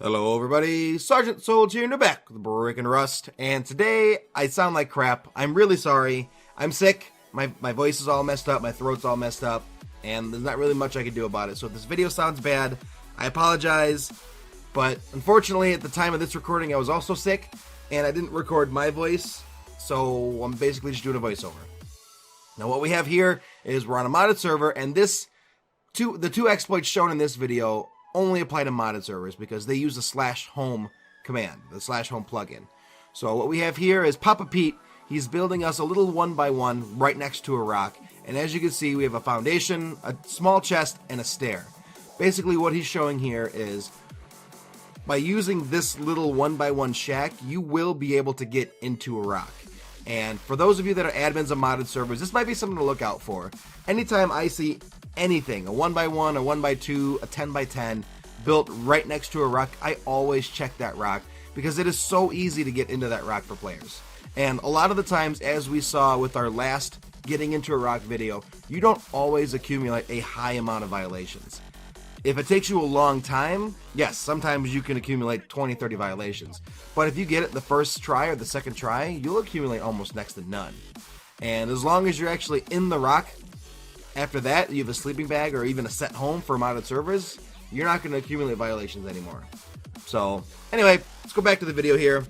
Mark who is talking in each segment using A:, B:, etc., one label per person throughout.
A: Hello everybody, Sergeant Soldier here, and back with Breaking Rust, and today I sound like crap. I'm really sorry. I'm sick, my voice is all messed up, my throat's all messed up, and there's not really much I can do about it. So if this video sounds bad, I apologize, but unfortunately at the time of this recording I was also sick, and I didn't record my voice, so I'm basically just doing a voiceover. Now what we have here is we're on a modded server, and the two exploits shown in this video only apply to modded servers because they use the /home command, the /home plugin. So what we have here is Papa Pete. He's building us a little 1x1 right next to a rock, and as you can see we have a foundation, a small chest, and a stair. Basically what he's showing here is by using this little 1x1 shack you will be able to get into a rock. And for those of you that are admins of modded servers, this might be something to look out for. Anytime I see anything, a 1x1, a 1x2, a 10x10 built right next to a rock, I always check that rock because it is so easy to get into that rock for players. And a lot of the times, as we saw with our last getting into a rock video, you don't always accumulate a high amount of violations. If it takes you a long time, yes, sometimes you can accumulate 20-30 violations. But if you get it the first try or the second try, you'll accumulate almost next to none. And as long as you're actually in the rock, after that, you have a sleeping bag or even a set home for modded servers, you're not going to accumulate violations anymore. So, anyway, let's go back to the video here.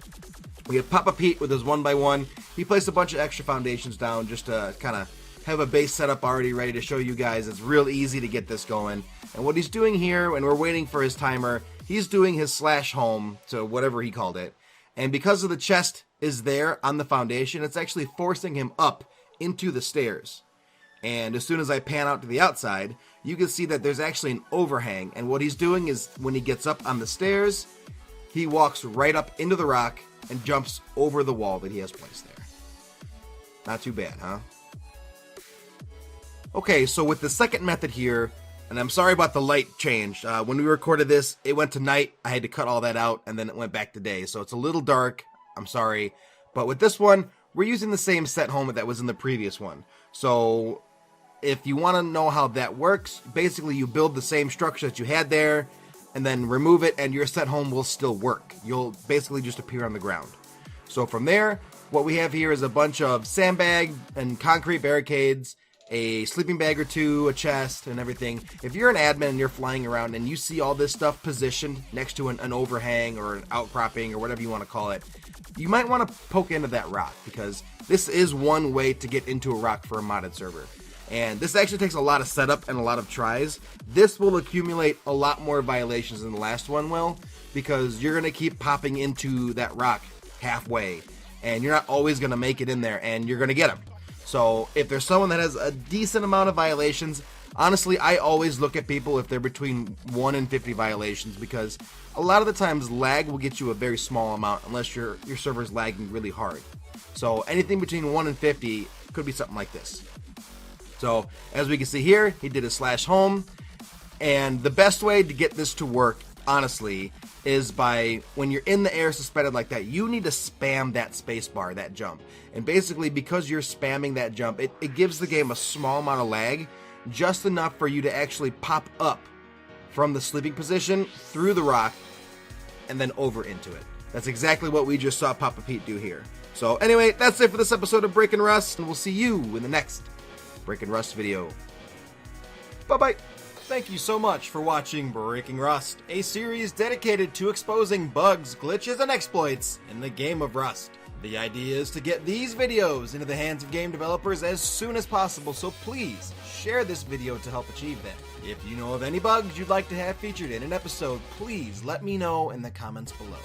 A: We have Papa Pete with his 1x1. He placed a bunch of extra foundations down just to kind of have a base set up already ready to show you guys. It's real easy to get this going. And what he's doing here, when we're waiting for his timer, he's doing his /home to whatever he called it. And because of the chest is there on the foundation, it's actually forcing him up into the stairs. And as soon as I pan out to the outside, you can see that there's actually an overhang. And what he's doing is when he gets up on the stairs, he walks right up into the rock and jumps over the wall that he has placed there. Not too bad, huh? Okay, so with the second method here, and I'm sorry about the light change. When we recorded this, it went to night. I had to cut all that out, and then it went back to day. So it's a little dark. I'm sorry. But with this one, we're using the same set home that was in the previous one. So if you want to know how that works, basically you build the same structure that you had there, and then remove it, and your set home will still work. You'll basically just appear on the ground. So from there, what we have here is a bunch of sandbag and concrete barricades, a sleeping bag or two, a chest, and everything. If you're an admin and you're flying around and you see all this stuff positioned next to an overhang or an outcropping or whatever you want to call it, you might want to poke into that rock because this is one way to get into a rock for a modded server. And this actually takes a lot of setup and a lot of tries. This will accumulate a lot more violations than the last one will because you're going to keep popping into that rock halfway and you're not always going to make it in there and you're going to get them. So if there's someone that has a decent amount of violations, honestly, I always look at people if they're between 1 and 50 violations because a lot of the times lag will get you a very small amount unless your server's lagging really hard. So anything between 1 and 50 could be something like this. So as we can see here, he did a /home, and the best way to get this to work, honestly, is by when you're in the air suspended like that, you need to spam that space bar, that jump. And basically because you're spamming that jump, it gives the game a small amount of lag, just enough for you to actually pop up from the sleeping position through the rock and then over into it. That's exactly what we just saw Papa Pete do here. So anyway, that's it for this episode of Breaking Rust, and we'll see you in the next Breaking Rust video. Bye-bye.
B: Thank you so much for watching Breaking Rust, a series dedicated to exposing bugs, glitches, and exploits in the game of Rust. The idea is to get these videos into the hands of game developers as soon as possible, so please share this video to help achieve that. If you know of any bugs you'd like to have featured in an episode, please let me know in the comments below.